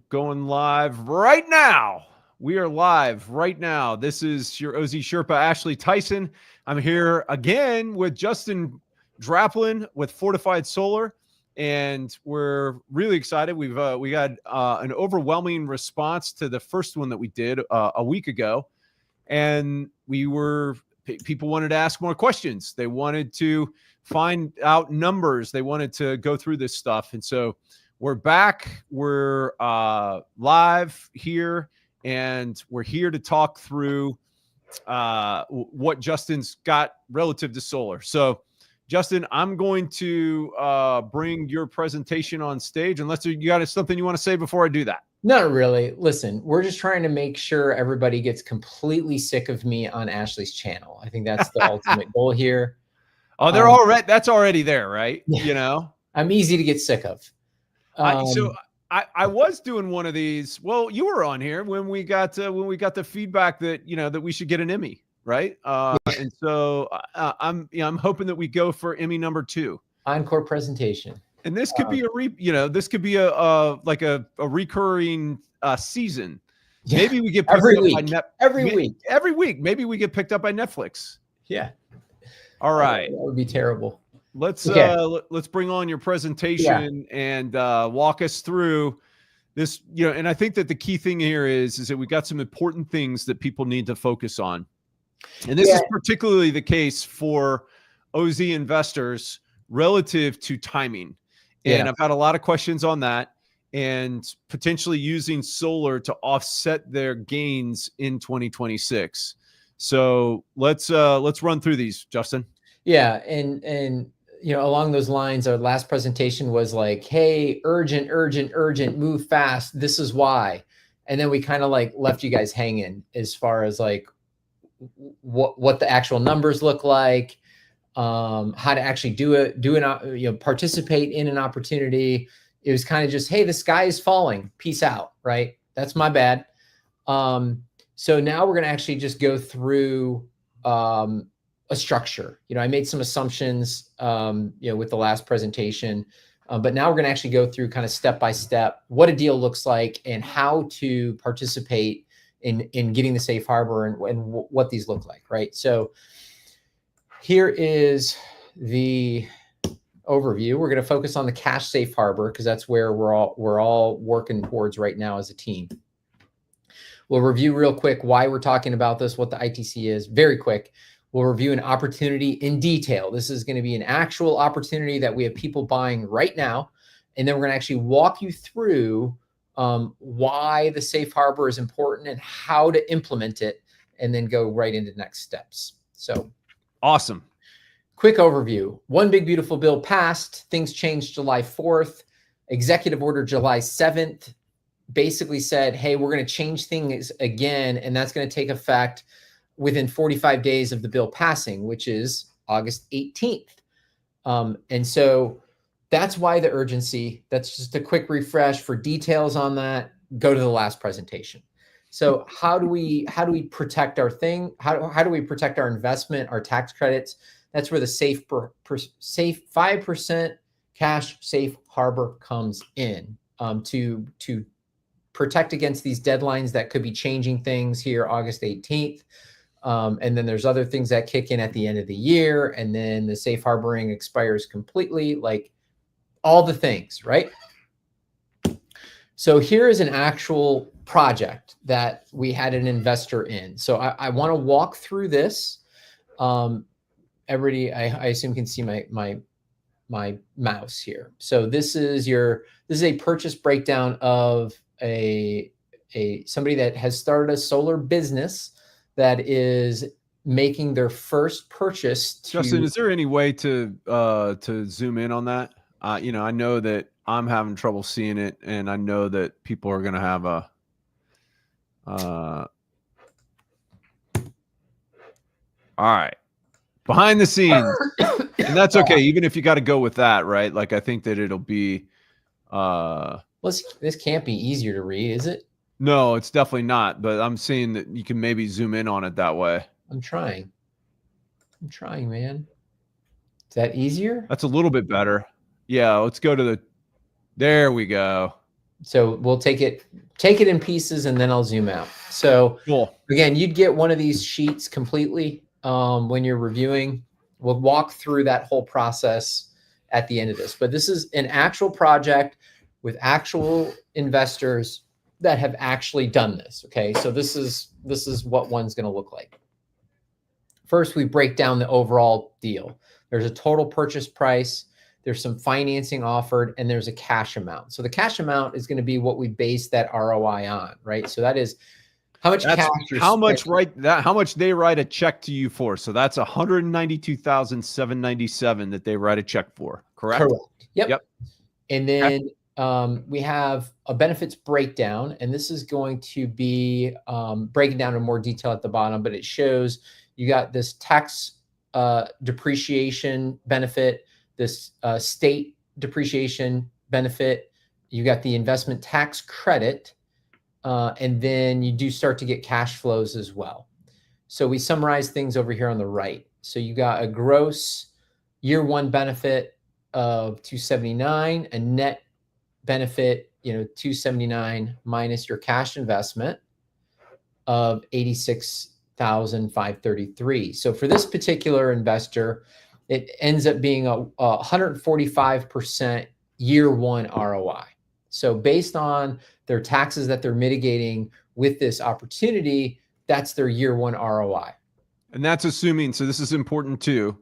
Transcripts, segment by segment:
going live right now. We are live right now. This is your OZ Sherpa, Ashley Tyson. I'm here again with Justin Draplin with Fortified Solar, and we're really excited. We got an overwhelming response to the first one that we did a week ago, and people wanted to ask more questions. They wanted to find out numbers. They wanted to go through this stuff, and so we're back. We're live here, and we're here to talk through what Justin's got relative to solar. So, Justin, I'm going to bring your presentation on stage, unless you got something you want to say before I do that. Not really. Listen, we're just trying to make sure everybody gets completely sick of me on Ashley's channel. I think that's the ultimate goal here. Oh, they're already, that's already there, right? Yeah. You know, I'm easy to get sick of. So I was doing one of these. Well, you were on here when we got the feedback that, that we should get an Emmy, right? And so I'm hoping that we go for Emmy number 2. Encore presentation. And this could be this could be a recurring season. Yeah. Maybe we get picked every up week. By every week. Maybe we get picked up by Netflix. Yeah. All right. That would be terrible. Let's bring on your presentation and walk us through this. And I think that the key thing here is that we got some important things that people need to focus on, and this is particularly the case for OZ investors relative to timing. And I've had a lot of questions on that, and potentially using solar to offset their gains in 2026. So let's run through these, Justin. Yeah, and along those lines, our last presentation was like, hey, urgent, move fast. This is why. And then we kind of like left you guys hanging as far as like what the actual numbers look like, how to actually participate in an opportunity. It was kind of just, hey, the sky is falling. Peace out, right? That's my bad. So now we're going to actually just go through a structure. I made some assumptions, with the last presentation, but now we're going to actually go through kind of step by step what a deal looks like and how to participate in getting the safe harbor and what these look like, right? So here is the overview. We're going to focus on the cash safe harbor because that's where we're all working towards right now as a team. We'll review real quick why we're talking about this, what the ITC is, very quick. We'll review an opportunity in detail. This is going to be an actual opportunity that we have people buying right now. And then we're going to actually walk you through why the safe harbor is important and how to implement it, and then go right into next steps. So awesome. Quick overview. One big beautiful bill passed. Things changed July 4th. Executive order July 7th basically said, hey, we're going to change things again, and that's going to take effect within 45 days of the bill passing, which is August 18th. And so that's why the urgency. That's just a quick refresh. For details on that, go to the last presentation. So how do we protect our thing? How do we protect our investment, our tax credits? That's where the safe 5% cash safe harbor comes in, to protect against these deadlines that could be changing things here August 18th. And then there's other things that kick in at the end of the year, and then the safe harboring expires completely, like all the things, right? So here is an actual project that we had an investor in. So I want to walk through this. Everybody, I assume, can see my mouse here. So this is a purchase breakdown of somebody that has started a solar business that is making their first purchase. Justin, is there any way to zoom in on that? I know that I'm having trouble seeing it, and I know that people are going to have all right, behind the scenes, and that's okay. Even if you got to go with that, right? Like, I think that it'll be. This can't be easier to read, is it? No, it's definitely not. But I'm seeing that you can maybe zoom in on it that way. I'm trying, man. Is that easier? That's a little bit better. Yeah, let's go to there we go. So we'll take it in pieces, and then I'll zoom out. So Cool. again, you'd get one of these sheets completely when you're reviewing. We'll walk through that whole process at the end of this, but this is an actual project with actual investors that have actually done this. Okay, so this is what one's going to look like. First, we break down the overall deal. There's a total purchase price, there's some financing offered, and there's a cash amount. So the cash amount is going to be what we base that ROI on, right? So that is how much cash you're how much spending. how much they write a check to you for. So that's $192,797 that they write a check for, correct? Correct. Yep. Yep. And then we have a benefits breakdown, and this is going to be breaking down in more detail at the bottom, but it shows you got this tax depreciation benefit, this state depreciation benefit, you got the investment tax credit, and then you do start to get cash flows as well. So we summarize things over here on the right. So you got a gross year one benefit of 279, a net benefit, 279 minus your cash investment of 86,533. So for this particular investor, it ends up being a 145% year one ROI. So based on their taxes that they're mitigating with this opportunity, that's their year one ROI. And that's assuming, so this is important too,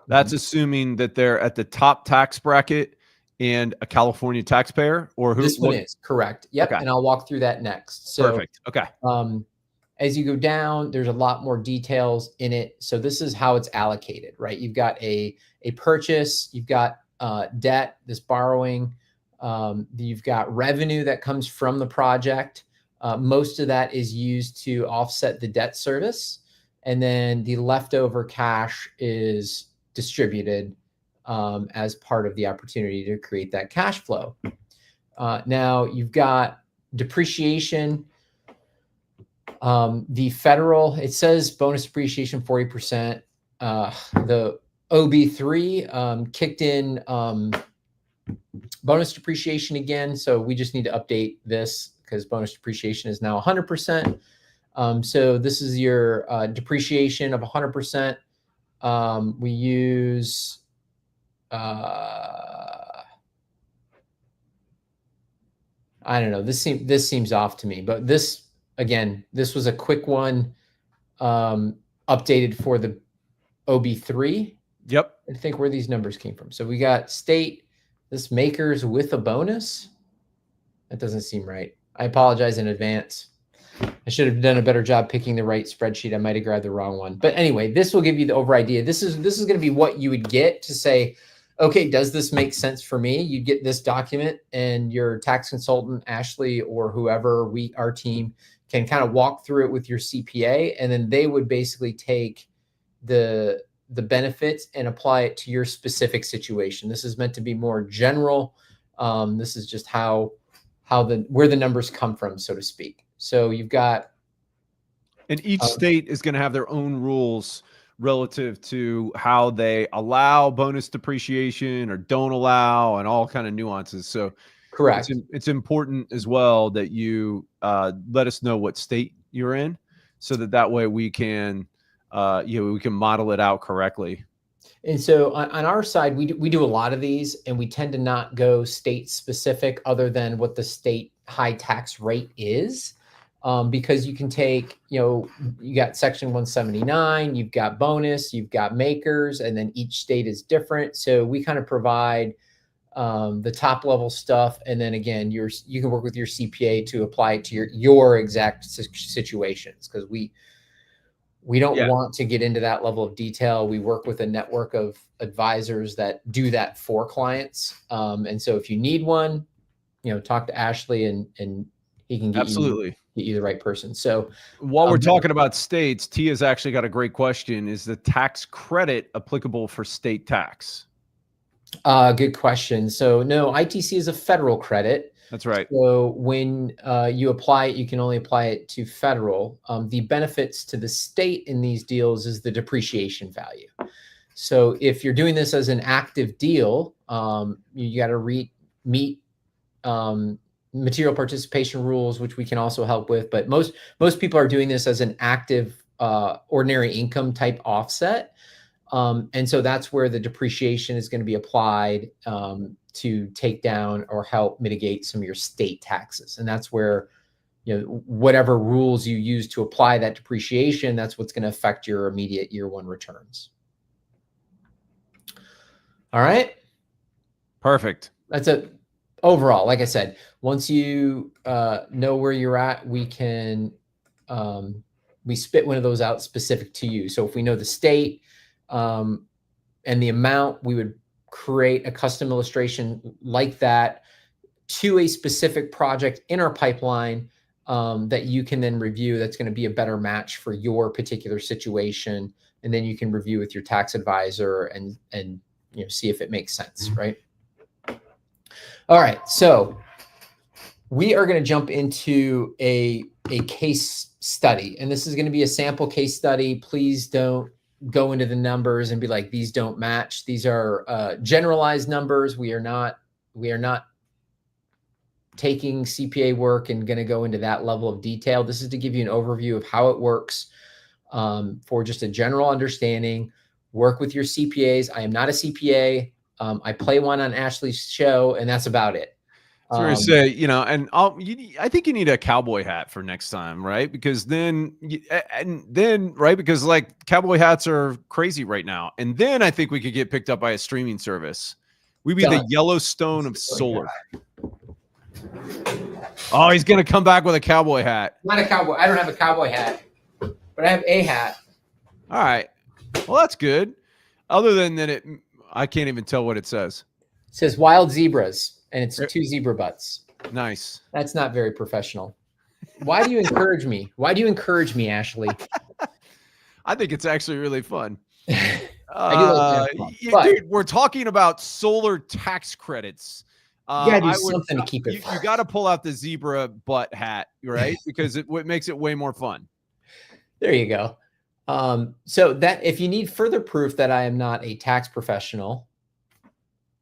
that's assuming that they're at the top tax bracket and a California taxpayer, or who? This one is correct. Yep. Okay. And I'll walk through that next. So, perfect. Okay. As you go down, there's a lot more details in it. So this is how it's allocated, right? You've got a purchase, you've got debt, this borrowing, you've got revenue that comes from the project. Most of that is used to offset the debt service. And then the leftover cash is distributed as part of the opportunity to create that cash flow. Now you've got depreciation. The federal, it says bonus depreciation 40%. The OB3 kicked in bonus depreciation again. So we just need to update this because bonus depreciation is now 100%. So this is your depreciation of 100%. We use I don't know. This seems off to me, but this was a quick one, updated for the OB3. Yep. I think where these numbers came from. So we got state, this makers with a bonus. That doesn't seem right. I apologize in advance. I should have done a better job picking the right spreadsheet. I might have grabbed the wrong one. But anyway, this will give you the over idea. This is going to be what you would get to say, okay, does this make sense for me? You get this document, and your tax consultant, Ashley, or whoever, our team, can kind of walk through it with your CPA, and then they would basically take the benefits and apply it to your specific situation. This is meant to be more general. This is just where the numbers come from, so to speak. So you've got, and each state is going to have their own rules relative to how they allow bonus depreciation or don't allow, and all kind of nuances. So correct. It's important as well that you let us know what state you're in, so that way we can we can model it out correctly. And so on our side, we do a lot of these, and we tend to not go state specific other than what the state high tax rate is. Because you can take, you got section 179, you've got bonus, you've got makers, and then each state is different. So we kind of provide the top level stuff. And then again, you can work with your CPA to apply it to your exact situations. Because we don't want to get into that level of detail. We work with a network of advisors that do that for clients. And so if you need one, talk to Ashley, and he can get you the right person. So while we're talking about states, Tia's actually got a great question. Is the tax credit applicable for state tax? Good question. So no, ITC is a federal credit. That's right. So when you apply it, you can only apply it to federal. The benefits to the state in these deals is the depreciation value. So if you're doing this as an active deal, you got to meet material participation rules, which we can also help with. But most people are doing this as an active ordinary income type offset. And so that's where the depreciation is going to be applied to take down or help mitigate some of your state taxes. And that's where, whatever rules you use to apply that depreciation, that's what's going to affect your immediate year one returns. All right. Perfect. That's it. Overall, like I said, once you know where you're at, we can we spit one of those out specific to you. So if we know the state and the amount, we would create a custom illustration like that to a specific project in our pipeline that you can then review. That's going to be a better match for your particular situation, and then you can review with your tax advisor and see if it makes sense, right? All right, so we are going to jump into a case study, and this is going to be a sample case study. Please don't go into the numbers and be like, these don't match. These are generalized numbers. We are not taking CPA work and going to go into that level of detail. This is to give you an overview of how it works for just a general understanding. Work with your CPAs. I am not a CPA. I play one on Ashley's show, and that's about it. So I say, and I think you need a cowboy hat for next time, right? Because then, because like cowboy hats are crazy right now. And then I think we could get picked up by a streaming service. We'd be the Yellowstone of solar. Oh, he's going to come back with a cowboy hat. Not a cowboy. I don't have a cowboy hat, but I have a hat. All right. Well, that's good. Other than that, I can't even tell what it says. It says wild zebras, and it's 2 zebra butts. Nice. That's not very professional. Why do you encourage me? Why do you encourage me, Ashley? I think it's actually really fun. I do like fun. Dude, we're talking about solar tax credits. You gotta do something to keep it fun. You got to pull out the zebra butt hat, right? Because it makes it way more fun. There you go. So that if you need further proof that I am not a tax professional,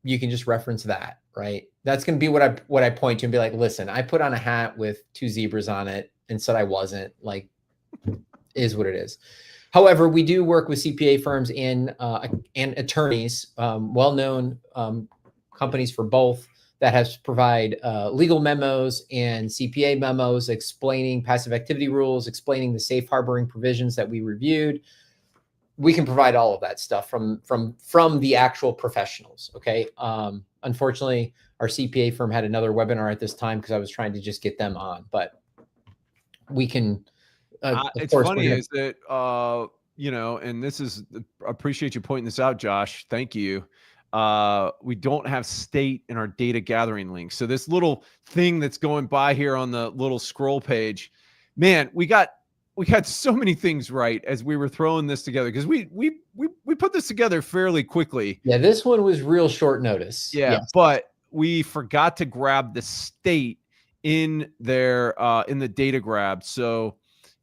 you can just reference that, right? That's going to be what I point to and be like, listen, I put on a hat with 2 zebras on it and said I wasn't. Like, is what it is. However, we do work with CPA firms and attorneys, well-known companies for both, that has provide legal memos and CPA memos explaining passive activity rules, explaining the safe harboring provisions that we reviewed. We can provide all of that stuff from the actual professionals. Okay. Unfortunately, our CPA firm had another webinar at this time because I was trying to just get them on, but we can. It's funny is that, and this is, I appreciate you pointing this out, Josh. Thank you. We don't have state in our data gathering link. So this little thing that's going by here on the little scroll page, man, we got so many things right as we were throwing this together, because we put this together fairly quickly. Yeah, this one was real short notice. Yeah, yes. But we forgot to grab the state in there in the data grab. So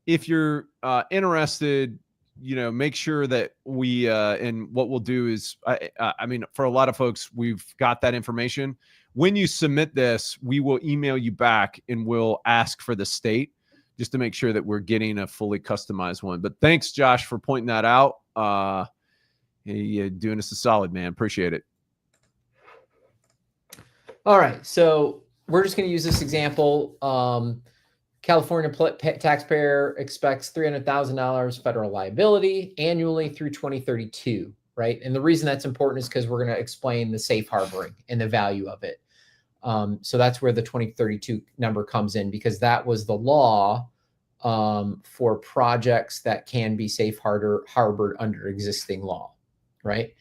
if you're interested, make sure that we, and what we'll do is, I mean, for a lot of folks, we've got that information. When you submit this, we will email you back and we'll ask for the state just to make sure that we're getting a fully customized one. But thanks, Josh, for pointing that out. You're doing us a solid, man. Appreciate it. All right. So we're just going to use this example. California taxpayer expects $300,000 federal liability annually through 2032, right? And the reason that's important is because we're going to explain the safe harboring and the value of it. So that's where the 2032 number comes in, because that was the law for projects that can be safe harbored under existing law, right?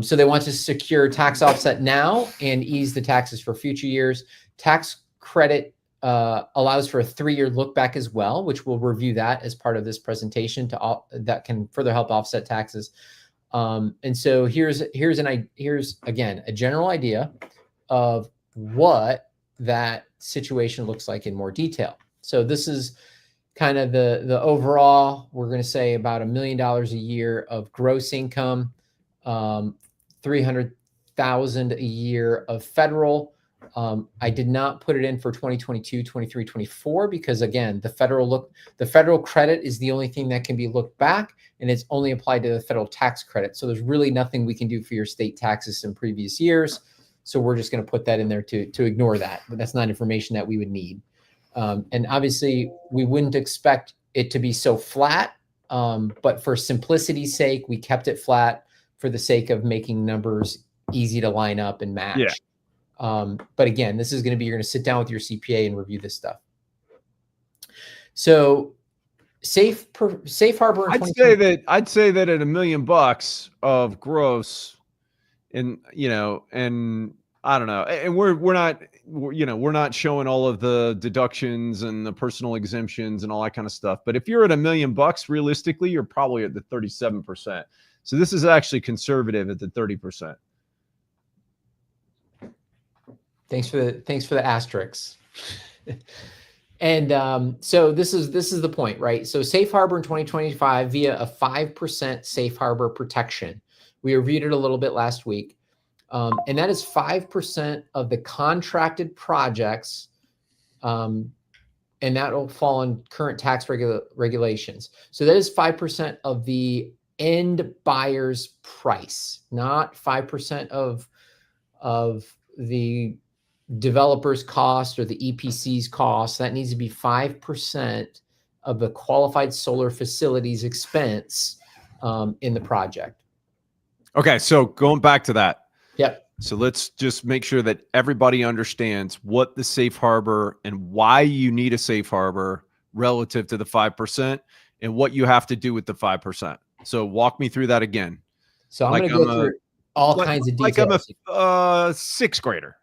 So they want to secure tax offset now and ease the taxes for future years. Tax credit allows for a 3-year look back as well, which we'll review that as part of this presentation that can further help offset taxes. And so here's again a general idea of what that situation looks like in more detail. So this is kind of the overall. We're going to say about $1 million a year of gross income, $300,000 a year of federal. I did not put it in for 2022, 23, 24 because again, the federal credit is the only thing that can be looked back, and it's only applied to the federal tax credit. So there's really nothing we can do for your state taxes in previous years. So we're just going to put that in there to ignore that, but that's not information that we would need. And obviously we wouldn't expect it to be so flat, but for simplicity's sake, we kept it flat for the sake of making numbers easy to line up and match. Yeah. But again, this is going to be, you're going to sit down with your CPA and review this stuff. So safe harbor. I'd say that at $1 million of gross, and and I don't know, and we're not showing all of the deductions and the personal exemptions and all that kind of stuff. But if you're at $1 million, realistically, you're probably at the 37%. So this is actually conservative at the 30%. Thanks for the asterisks. And so this is the point, right? So safe harbor in 2025 via a 5% safe harbor protection. We reviewed it a little bit last week. And that is 5% of the contracted projects. And that will fall in current tax regulations. So that is 5% of the end buyer's price, not 5% of the developer's cost or the EPC's cost. That needs to be 5% of the qualified solar facility's expense in the project. Okay, so going back to that. Yep. So let's just make sure that everybody understands what the safe harbor and why you need a safe harbor relative to the 5% and what you have to do with the 5%. So walk me through that again. So I'm going to go through all kinds of details. Like I'm a sixth grader.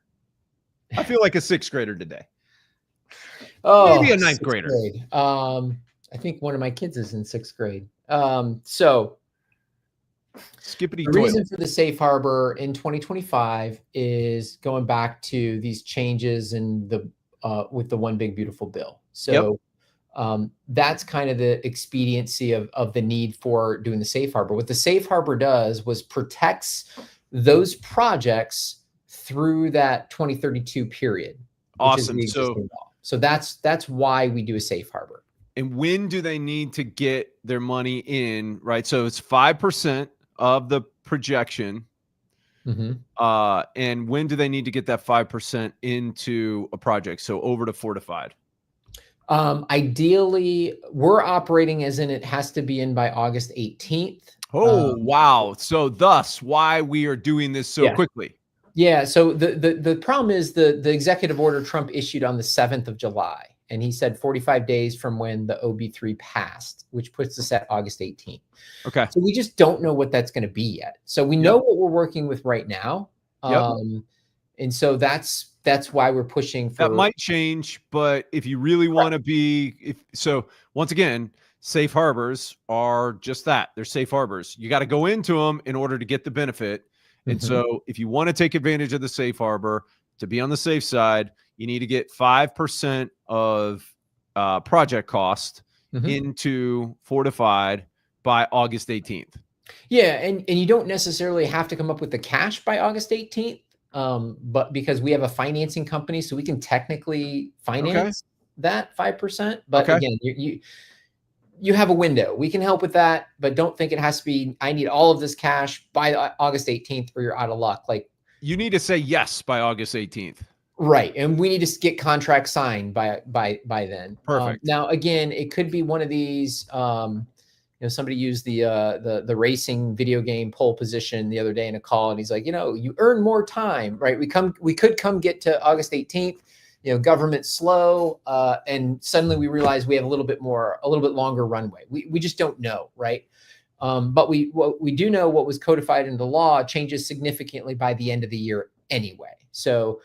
I feel like a sixth grader today. Oh, maybe a ninth grader. Grade. I think one of my kids is in sixth grade. So skippity the reason for the safe harbor in 2025 is going back to these changes in the with the One Big Beautiful Bill. So that's kind of the expediency of the need for doing the safe harbor. What the safe harbor does was protects those projects through that 2032 period. Awesome. So that's why we do a safe harbor. And when do they need to get their money in, right? So it's 5% of the projection. Mm-hmm. And when do they need to get that 5% into a project? So over to Fortified. Ideally, we're operating as in it has to be in by August 18th. Oh, wow. So thus why we are doing this so quickly. Yeah. So the problem is the executive order Trump issued on the 7th of July. And he said 45 days from when the OB3 passed, which puts us at August 18th. Okay. So we just don't know what that's going to be yet. So we know what we're working with right now. And so that's why we're pushing for. That might change, but if you really want to be, so once again, safe harbors are just that. They're safe harbors. You got to go into them in order to get the benefit. And so if you want to take advantage of the safe harbor to be on the safe side, you need to get 5% of project cost into Fortified by August 18th. Yeah. And you don't necessarily have to come up with the cash by August 18th. But because we have a financing company, so we can technically finance that 5%. But again, you have a window. We can help with that, but don't think it has to be, I need all of this cash by August 18th or you're out of luck. Like you need to say yes by August 18th. Right. And we need to get contracts signed by then. Perfect. Now, again, it could be one of these, somebody used the racing video game pole position the other day in a call, and he's like, you earn more time, right? We could come get to August 18th, government slow. And suddenly we realize we have a little bit longer runway. We just don't know. Right. But we do know what was codified into law changes significantly by the end of the year anyway. So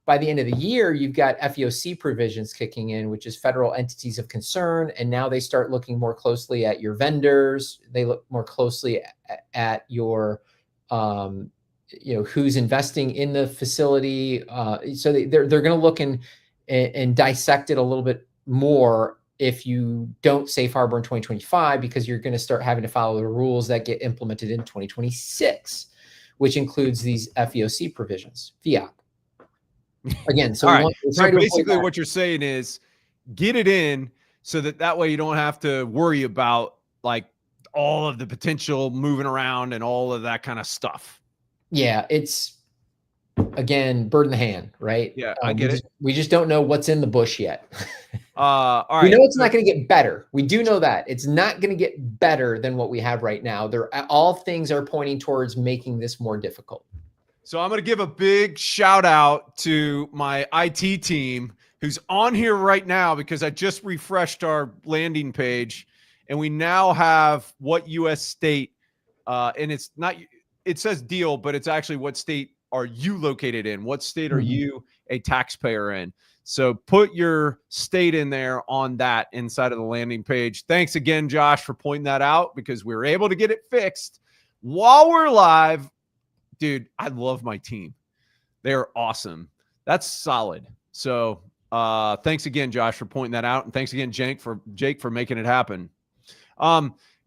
by the end of the year, you've got FEOC provisions kicking in, which is federal entities of concern. And now they start looking more closely at your vendors. They look more closely at your, who's investing in the facility. So they're going to look and dissect it a little bit more if you don't safe harbor in 2025, because you're going to start having to follow the rules that get implemented in 2026, which includes these FEOC provisions, FEOC. Again, so All we right. want, we're So trying to avoid basically that. what you're saying is get it in so that way you don't have to worry about like all of the potential moving around and all of that kind of stuff. Yeah, it's, again, bird in the hand, right? Yeah, I get it. We just don't know what's in the bush yet. All We right. know it's not going to get better. We do know that it's not going to get better than what we have right now. All things are pointing towards making this more difficult. So I'm going to give a big shout out to my IT team who's on here right now because I just refreshed our landing page and we now have what U.S. state, and it's not, it says deal, but it's actually what state are you located in? What state are you a taxpayer in? So put your state in there on that inside of the landing page. Thanks again, Josh, for pointing that out because we were able to get it fixed while we're live. Dude, I love my team. They're awesome. That's solid. So thanks again, Josh, for pointing that out. And thanks again, Jake, for making it happen.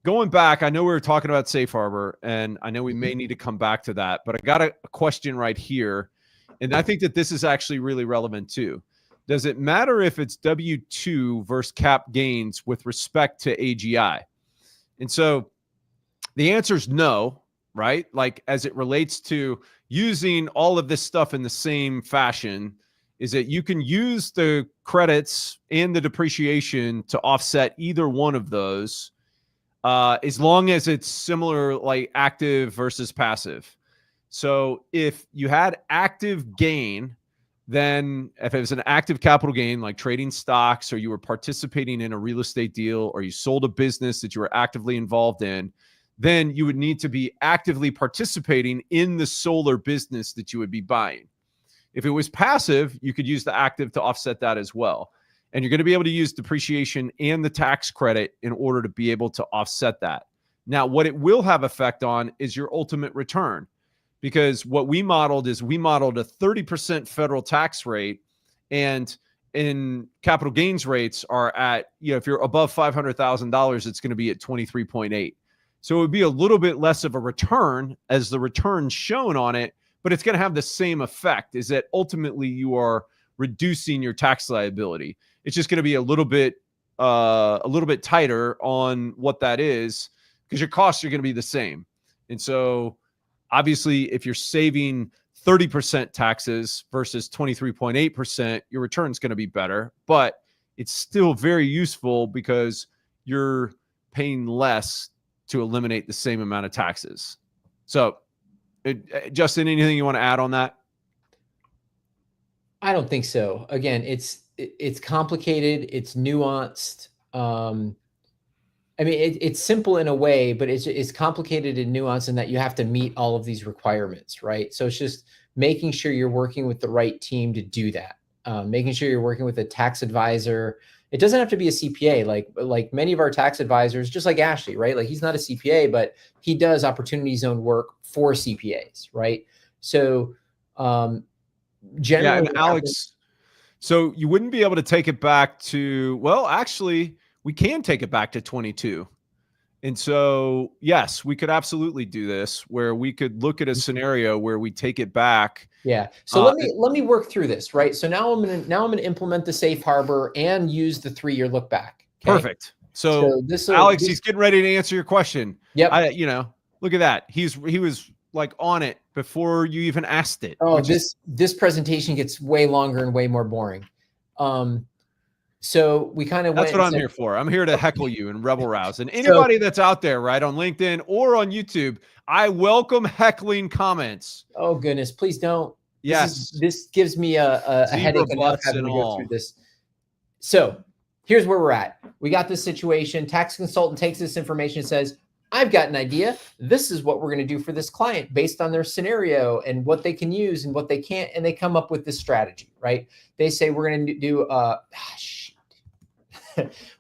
Going back, I know we were talking about Safe Harbor, and I know we may need to come back to that, but I got a question right here. And I think that this is actually really relevant too. Does it matter if it's W-2 versus cap gains with respect to AGI? And so the answer is no, right? Like as it relates to using all of this stuff in the same fashion, is that you can use the credits and the depreciation to offset either one of those as long as it's similar, like active versus passive. So if you had active gain, then if it was an active capital gain, like trading stocks, or you were participating in a real estate deal, or you sold a business that you were actively involved in, then you would need to be actively participating in the solar business that you would be buying. If it was passive, you could use the active to offset that as well. And you're going to be able to use depreciation and the tax credit in order to be able to offset that. Now, what it will have effect on is your ultimate return, because what we modeled is we modeled a 30% federal tax rate, and in capital gains rates are at, if you're above $500,000, it's going to be at 23.8. So it would be a little bit less of a return as the return shown on it, but it's going to have the same effect, is that ultimately you are reducing your tax liability. It's just going to be a little bit tighter on what that is because your costs are going to be the same. And so obviously if you're saving 30% taxes versus 23.8%, your return is going to be better, but it's still very useful because you're paying less to eliminate the same amount of taxes. So Justin, anything you want to add on that? I don't think so. Again, it's complicated. It's nuanced. I mean, it's simple in a way, but it's complicated and nuanced in that you have to meet all of these requirements, right? So it's just making sure you're working with the right team to do that. Making sure you're working with a tax advisor. It doesn't have to be a CPA. Like many of our tax advisors, just like Ashley, right? Like he's not a CPA, but he does opportunity zone work for CPAs, right? So generally, and Alex, so you wouldn't be able to take it back to, well, actually, we can take it back to 22. And so, yes, we could absolutely do this where we could look at a scenario where we take it back. Yeah. So let me work through this, right? So now I'm gonna implement the safe harbor and use the 3-year look back. Okay? Perfect. So Alex, he's getting ready to answer your question. Yep. Look at that. He was like on it before you even asked it. Oh, this presentation gets way longer and way more boring. So we kind of that's what I'm here for. I'm here to heckle you and rebel rouse. And anybody that's out there, right, on LinkedIn or on YouTube, I welcome heckling comments. Oh goodness, please don't. Yes, this gives me a headache enough having to go through this. So here's where we're at. We got this situation. Tax consultant takes this information and says, I've got an idea. This is what we're going to do for this client based on their scenario and what they can use and what they can't. And they come up with this strategy, right? They say, we're going to do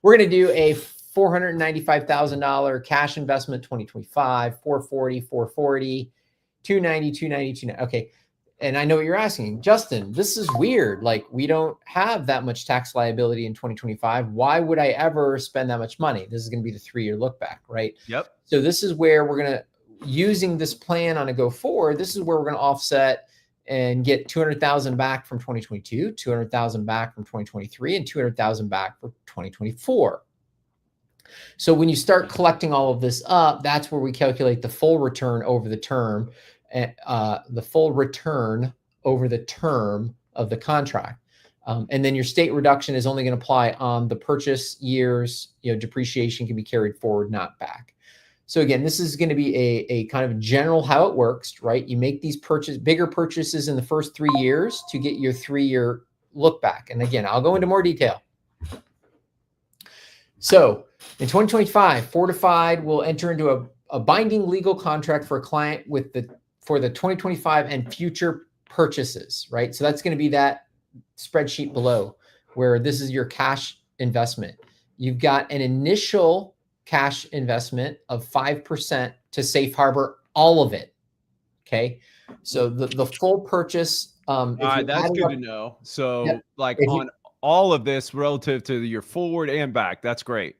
we're going to do a $495,000 cash investment, 2025, 440, 440, 290, 290, 290. Okay. And I know what you're asking, Justin, this is weird. Like we don't have that much tax liability in 2025. Why would I ever spend that much money? This is going to be the 3-year look back, right? Yep. So this is where we're going to, using this plan on a go forward, this is where we're going to offset and get 200,000 back from 2022, 200,000 back from 2023, and 200,000 back for 2024. So when you start collecting all of this up, that's where we calculate the full return over the term, the full return over the term of the contract. And then your state reduction is only going to apply on the purchase years. Depreciation can be carried forward, not back. So again, this is going to be a kind of general how it works, right? You make these bigger purchases in the first 3 years to get your 3-year look back. And again, I'll go into more detail. So in 2025, Fortified will enter into a binding legal contract for a client for the 2025 and future purchases, right? So that's going to be that spreadsheet below where this is your cash investment. You've got an initial cash investment of 5% to safe harbor all of it. So the full purchase. That's good to know. So on all of this relative to your forward and back, that's great.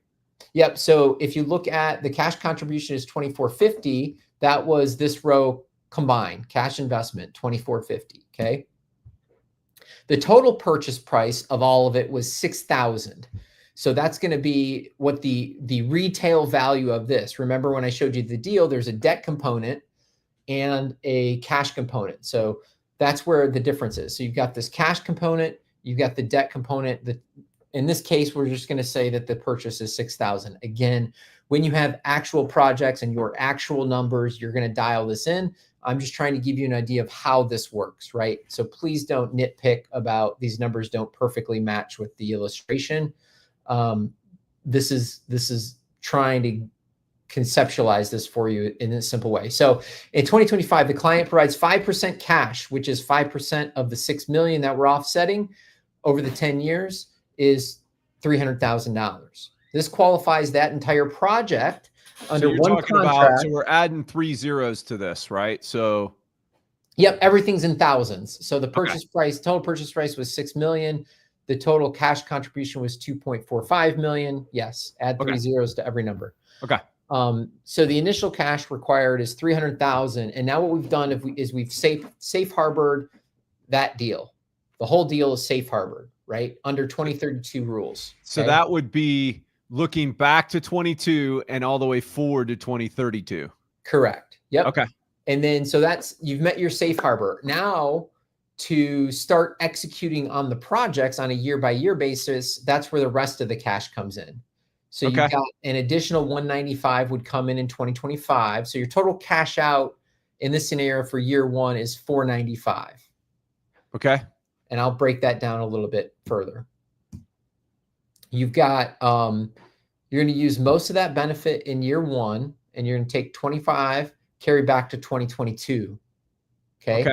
Yep. So if you look at the cash contribution is 2450, that was this row combined cash investment 2450. Okay. The total purchase price of all of it was 6,000. So that's going to be what the retail value of this. Remember when I showed you the deal, there's a debt component and a cash component. So that's where the difference is. So you've got this cash component, you've got the debt component. In this case, we're just going to say that the purchase is 6,000. Again, when you have actual projects and your actual numbers, you're going to dial this in. I'm just trying to give you an idea of how this works, right? So please don't nitpick about these numbers don't perfectly match with the illustration. This is trying to conceptualize this for you in a simple way. So in 2025, the client provides 5% cash, which is 5% of the 6 million that we're offsetting over the 10 years is $300,000. This qualifies that entire project under one contract. So we're adding 3 zeros to this, right? So yep, everything's in thousands. So the purchase price, total purchase price was 6 million. The total cash contribution was 2.45 million. Yes, add 3 zeros to every number. Okay. So the initial cash required is 300,000. And now what we've done is we've safe harbored that deal. The whole deal is safe harbored, right? Under 2032 rules. So that would be looking back to 22 and all the way forward to 2032. Correct. Yep. Okay. And then, so you've met your safe harbor. Now to start executing on the projects on a year-by-year basis, that's where the rest of the cash comes in. So you've got an additional 195 would come in 2025. So your total cash out in this scenario for year one is 495. Okay. And I'll break that down a little bit further. You've got, you're going to use most of that benefit in year one, and you're going to take 25, carry back to 2022. Okay.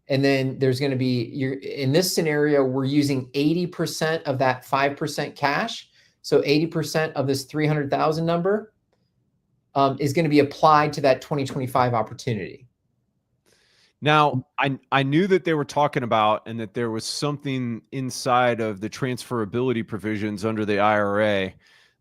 And then there's going to be, in this scenario, we're using 80% of that 5% cash. So 80% of this 300,000 number is going to be applied to that 2025 opportunity. Now, I knew that they were talking about and that there was something inside of the transferability provisions under the IRA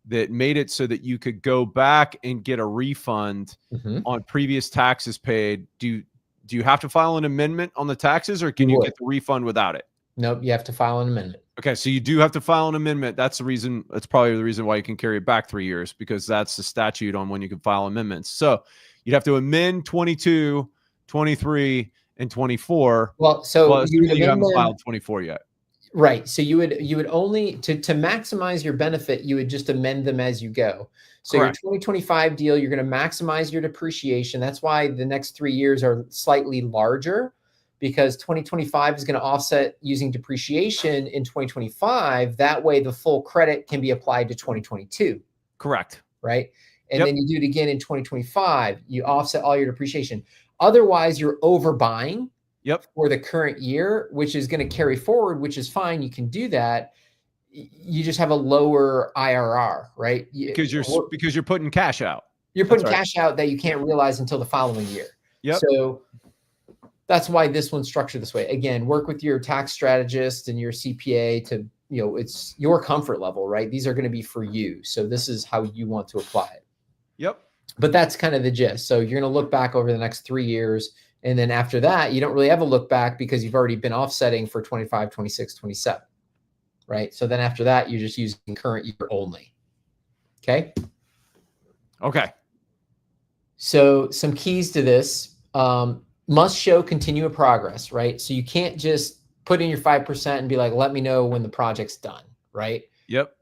that made it so that you could go back and get a refund on previous taxes paid. Do you have to file an amendment on the taxes, or can you get the refund without it? Nope, you have to file an amendment. Okay, so you do have to file an amendment. That's the reason. That's probably the reason why you can carry it back 3 years, because that's the statute on when you can file amendments. So you'd have to amend 22, 23, and 24. Well, so you haven't filed 24 yet. Right. So you would only to maximize your benefit, you would just amend them as you go. So Correct. Your 2025 deal, you're going to maximize your depreciation. That's why the next 3 years are slightly larger, because 2025 is going to offset using depreciation in 2025. That way the full credit can be applied to 2022. Correct. Right. And then you do it again in 2025, you offset all your depreciation. Otherwise you're overbuying for the current year, which is going to carry forward, which is fine. You can do that. You just have a lower IRR, right? Because you're putting cash out. You're putting cash out that you can't realize until the following year. So that's why this one's structured this way. Again, work with your tax strategist and your CPA to, it's your comfort level, right? These are going to be for you. So this is how you want to apply it. Yep. But that's kind of the gist. So you're going to look back over the next 3 years And then after that, you don't really have a look back because you've already been offsetting for 25, 26, 27, right? So then after that, you're just using current year only. Okay. Okay. So some keys to this, must show continuous progress, right? So you can't just put in your 5% and be like, let me know when the project's done, right? Yep.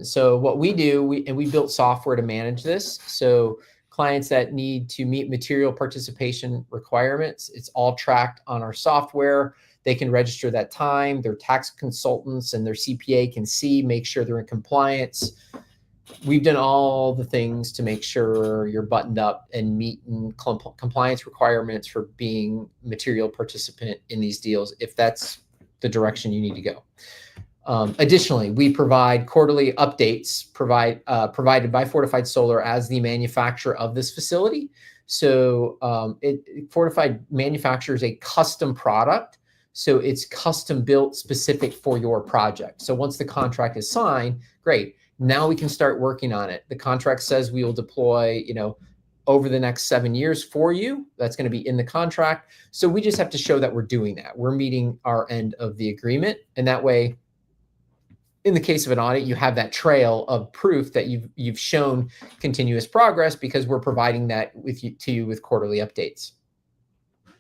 So what we do, we built software to manage this. So clients that need to meet material participation requirements, it's all tracked on our software. They can register that time. Their tax consultants and their CPA can see, make sure they're in compliance. We've done all the things to make sure you're buttoned up and meeting compliance requirements for being material participant in these deals, if that's the direction you need to go. Additionally, we provide quarterly updates provided by Fortified Solar as the manufacturer of this facility. So Fortified manufactures a custom product. So it's custom built specific for your project. So once the contract is signed, great. Now we can start working on it. The contract says we will deploy, over the next 7 years for you. That's going to be in the contract. So we just have to show that we're doing that. We're meeting our end of the agreement. And that way, in the case of an audit, you have that trail of proof that you've shown continuous progress because we're providing that to you with quarterly updates.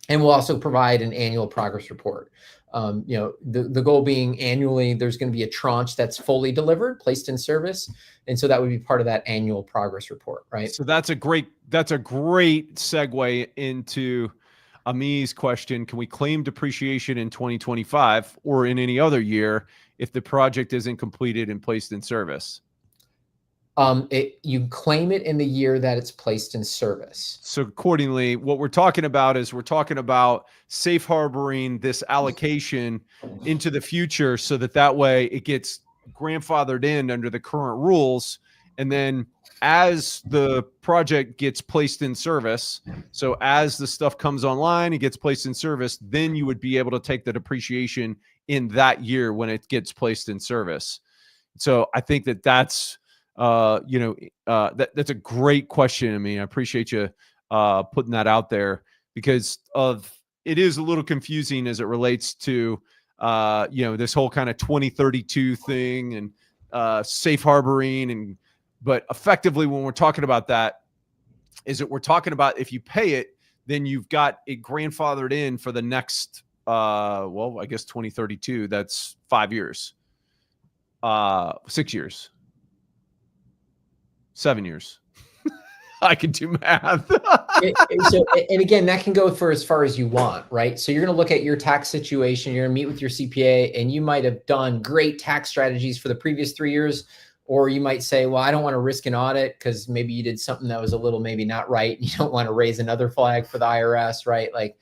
And we'll also provide an annual progress report. The goal being annually, there's going to be a tranche that's fully delivered, placed in service. And so that would be part of that annual progress report, right? So that's a great segue into Ami's question. Can we claim depreciation in 2025 or in any other year if the project isn't completed and placed in service? You claim it in the year that it's placed in service. So accordingly, what we're talking about is safe harboring this allocation into the future so that way it gets grandfathered in under the current rules. And then as the project gets placed in service, so as the stuff comes online, it gets placed in service, then you would be able to take the depreciation in that year when it gets placed in service. So I think that's that's a great question. I mean, I appreciate you putting that out there because it is a little confusing as it relates to this whole kind of 2032 thing and safe harboring but effectively when we're talking about that is that we're talking about if you pay it, then you've got it grandfathered in for the next I guess 2032. That's 5 years, 6 years. 7 years. I can do math. And again, that can go for as far as you want, right? So you're going to look at your tax situation. You're going to meet with your CPA, and you might have done great tax strategies for the previous 3 years. Or you might say, well, I don't want to risk an audit because maybe you did something that was a little maybe not right. You don't want to raise another flag for the IRS, right? Like,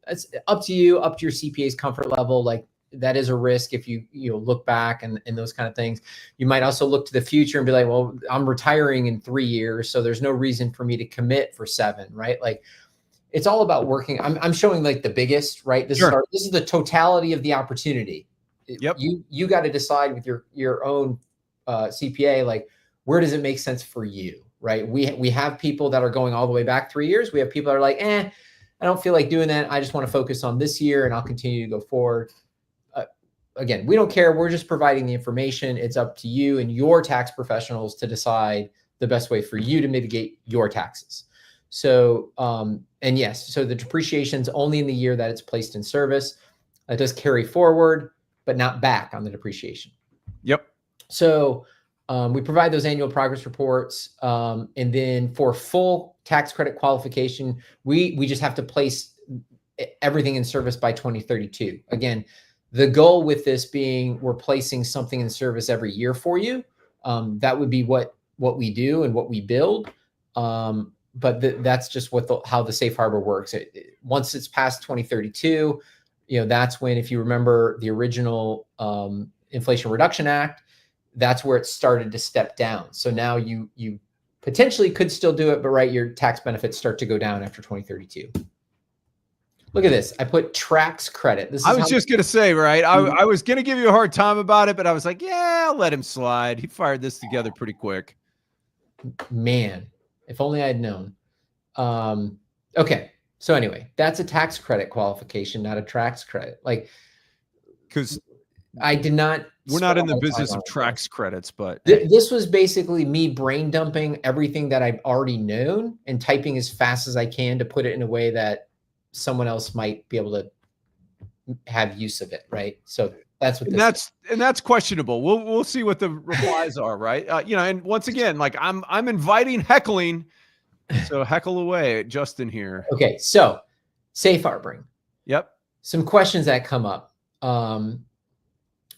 it's up to you, up to your CPA's comfort level. Like, that is a risk if you look back and those kind of things. You might also look to the future and be like, well, I'm retiring in 3 years, so there's no reason for me to commit for 7, right? Like, it's all about working. I'm showing like the biggest, right? This is the totality of the opportunity. Yep. You got to decide with your own CPA, like, where does it make sense for you, right? We have people that are going all the way back 3 years. We have people that are like, I don't feel like doing that. I just want to focus on this year and I'll continue to go forward. Again, we don't care. We're just providing the information. It's up to you and your tax professionals to decide the best way for you to mitigate your taxes. So, and yes, so the depreciation is only in the year that it's placed in service. It does carry forward, but not back on the depreciation. Yep. So we provide those annual progress reports. And then for full tax credit qualification, we just have to place everything in service by 2032. Again, the goal with this being we're placing something in service every year for you. That would be what we do and what we build. But that's just how the safe harbor works. Once it's past 2032, that's when, if you remember the original Inflation Reduction Act, that's where it started to step down. So now you potentially could still do it, but your tax benefits start to go down after 2032. Look at this. I put tax credit. I was just going to say, right? I was going to give you a hard time about it, but I was like, yeah, I'll let him slide. He fired this together pretty quick. Man, if only I had known. Okay. So anyway, that's a tax credit qualification, not a tax credit. Like, because I did not. we're spend not a in the lot of time business on of it, though. tax credits, but hey. This was basically me brain dumping everything that I've already known and typing as fast as I can to put it in a way that someone else might be able to have use of it, right? So that's what and that's questionable. We'll see what the replies are, right? And once again, like I'm inviting heckling, so heckle away, Justin here. Okay, so safe harboring. Yep. Some questions that come up.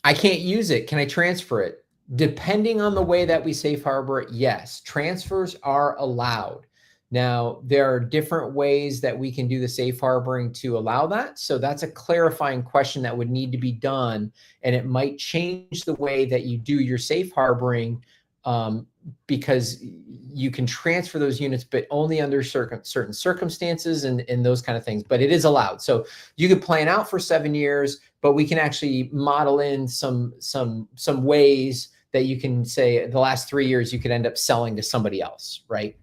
I can't use it. Can I transfer it? Depending on the way that we safe harbor it, yes, transfers are allowed. Now, there are different ways that we can do the safe harboring to allow that. So that's a clarifying question that would need to be done. And it might change the way that you do your safe harboring, because you can transfer those units, but only under certain circumstances and those kind of things. But it is allowed. So you could plan out for 7 years, but we can actually model in some ways that you can say the last 3 years you could end up selling to somebody else, right?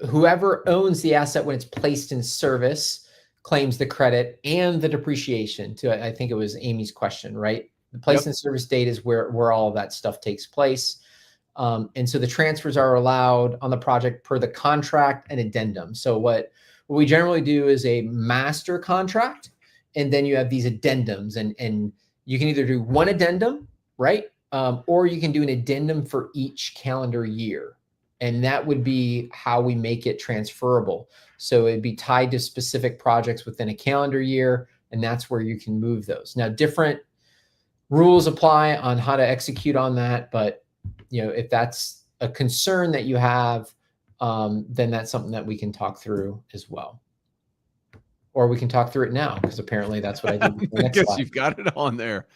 Whoever owns the asset when it's placed in service claims the credit and the depreciation. To I think it was Amy's question, right? The place in service date is where all of that stuff takes place. And so the transfers are allowed on the project per the contract and addendum. So what we generally do is a master contract, and then you have these addendums, and you can either do one addendum, right? Or you can do an addendum for each calendar year. And that would be how we make it transferable. So it'd be tied to specific projects within a calendar year, and that's where you can move those. Now, different rules apply on how to execute on that, but if that's a concern that you have, then that's something that we can talk through as well. Or we can talk through it now, because apparently that's what I did. I guess you've got it on there.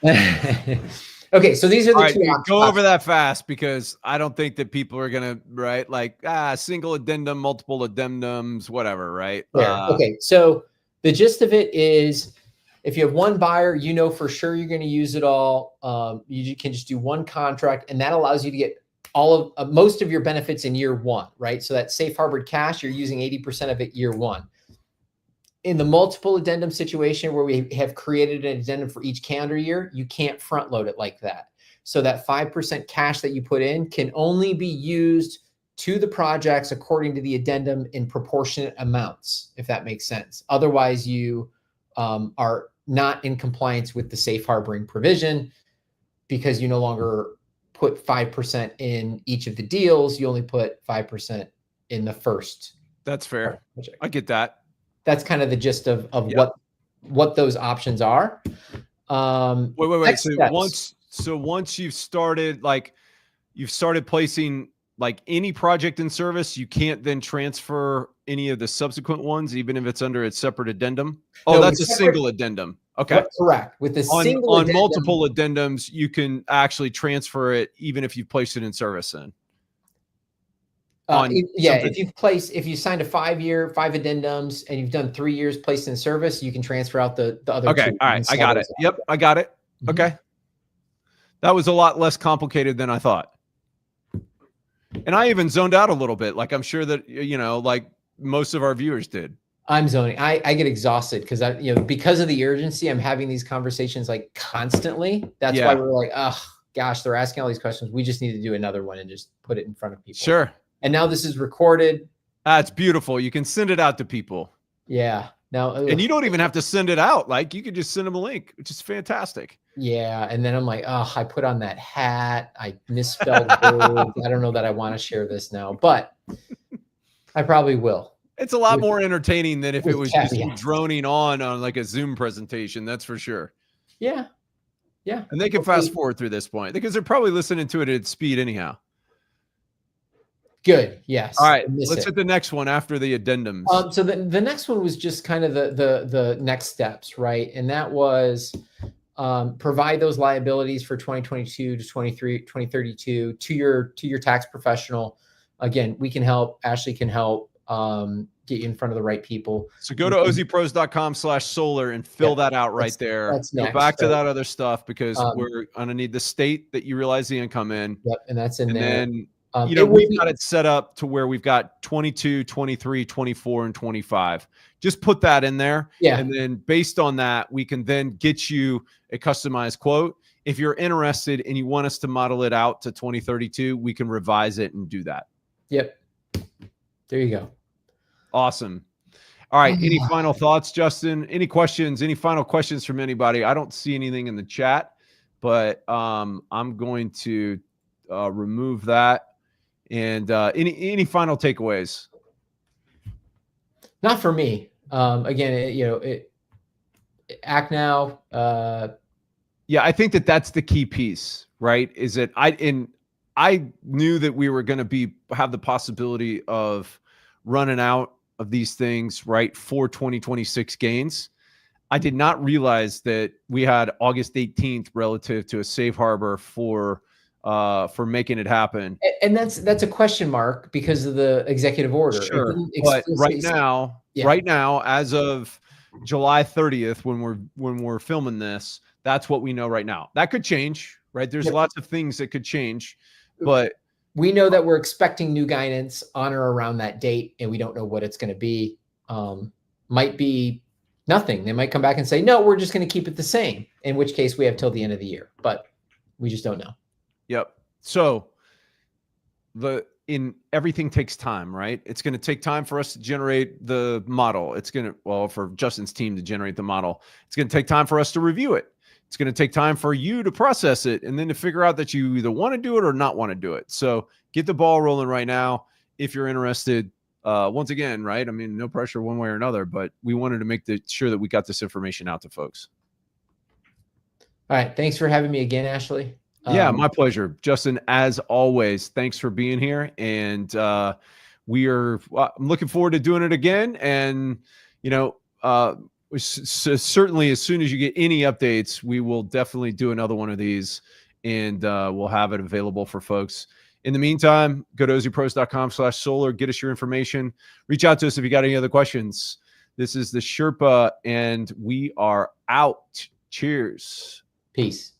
Okay, so these are the two options. Go over that fast, because I don't think that people are gonna single addendum, multiple addendums, whatever, right? Okay, so the gist of it is, if you have one buyer, for sure you're going to use it all. You can just do one contract, and that allows you to get all of most of your benefits in year one, right? So that safe harbored cash, you're using 80% of it year one. In the multiple addendum situation where we have created an addendum for each calendar year, you can't front load it like that. So that 5% cash that you put in can only be used to the projects according to the addendum in proportionate amounts, if that makes sense. Otherwise, you are not in compliance with the safe harboring provision, because you no longer put 5% in each of the deals. You only put 5% in the first. That's fair. Project. I get that. That's kind of the gist of what those options are. Wait. So once you've started, you've started placing any project in service, you can't then transfer any of the subsequent ones, even if it's under its separate addendum. Oh, no, that's a single addendum. Okay. Correct. With the single addendum, multiple addendums, you can actually transfer it even if you've placed it in service in. If you signed a 5 addendums and you've done 3 years placed in service, you can transfer out the other two. All right. I got it. Yep. I got it. Mm-hmm. Okay. That was a lot less complicated than I thought. And I even zoned out a little bit. I'm sure that, most of our viewers did. I'm zoning. I get exhausted because because of the urgency, I'm having these conversations constantly. That's why we're like, oh gosh, they're asking all these questions. We just need to do another one and just put it in front of people. Sure. And now this is recorded. It's beautiful. You can send it out to people. Yeah. Now, and you don't even have to send it out. You could just send them a link, which is fantastic. Yeah. And then I'm like, oh, I put on that hat. I misspelled words. I don't know that I want to share this now, but I probably will. It's a lot more entertaining than if it was just droning on a Zoom presentation. That's for sure. Yeah. Yeah. And they can fast forward through this point because they're probably listening to it at speed anyhow. Good. Yes. All right. Let's hit the next one after the addendums. So the next one was just kind of the next steps, right? And that was provide those liabilities for 2022 to 2032 to your tax professional. Again, we can help. Ashley can help get you in front of the right people. So go to ozpros.com/solar and fill that out right there. That's next, go back to that other stuff because we're going to need the state that you realize the income in. Yep. And that's in there. And you know, we've got it set up to where we've got 22, 23, 24, and 25. Just put that in there. Yeah. And then based on that, we can then get you a customized quote. If you're interested and you want us to model it out to 2032, we can revise it and do that. Yep. There you go. Awesome. All right. Any final thoughts, Justin? Any questions? Any final questions from anybody? I don't see anything in the chat, but I'm going to remove that. And any final takeaways? Not for me. Again, act now. Yeah, I think that's the key piece, right? Is that I knew that we were going to have the possibility of running out of these things, right, for 2026 gains. I did not realize that we had August 18th relative to a safe harbor for making it happen. And that's a question mark because of the executive order. Sure, but right now, as of July 30th, when we're filming this, that's what we know right now. That could change, right? There's lots of things that could change, but we know that we're expecting new guidance on or around that date, and we don't know what it's going to be. Might be nothing. They might come back and say, no, we're just going to keep it the same, in which case we have till the end of the year, but we just don't know. Yep. So everything takes time, right? It's going to take time for us to generate the model. For Justin's team to generate the model. It's going to take time for us to review it. It's going to take time for you to process it and then to figure out that you either want to do it or not want to do it. So get the ball rolling right now if you're interested. Once again, right? I mean, no pressure one way or another, but we wanted to make sure that we got this information out to folks. All right. Thanks for having me again, Ashley. Yeah, my pleasure. Justin, as always, thanks for being here. And I'm looking forward to doing it again. And, certainly as soon as you get any updates, we will definitely do another one of these and we'll have it available for folks. In the meantime, go to ozpros.com/solar, get us your information, reach out to us if you got any other questions. This is the Sherpa and we are out. Cheers. Peace.